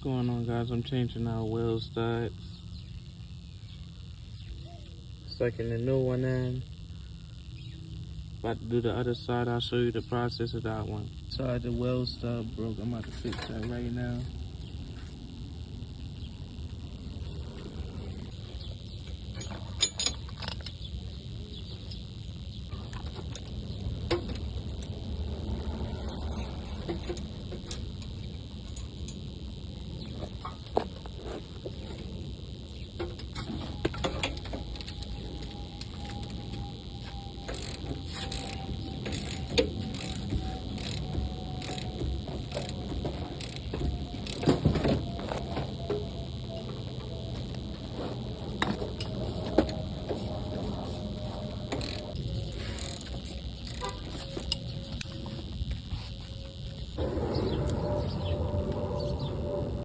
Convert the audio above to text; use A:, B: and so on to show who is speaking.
A: Going on, guys? I'm changing our wheel studs. Sucking the new one in. About to do the other side. I'll show you the process of that one. Side the wheel stud broke. I'm about to fix that right now.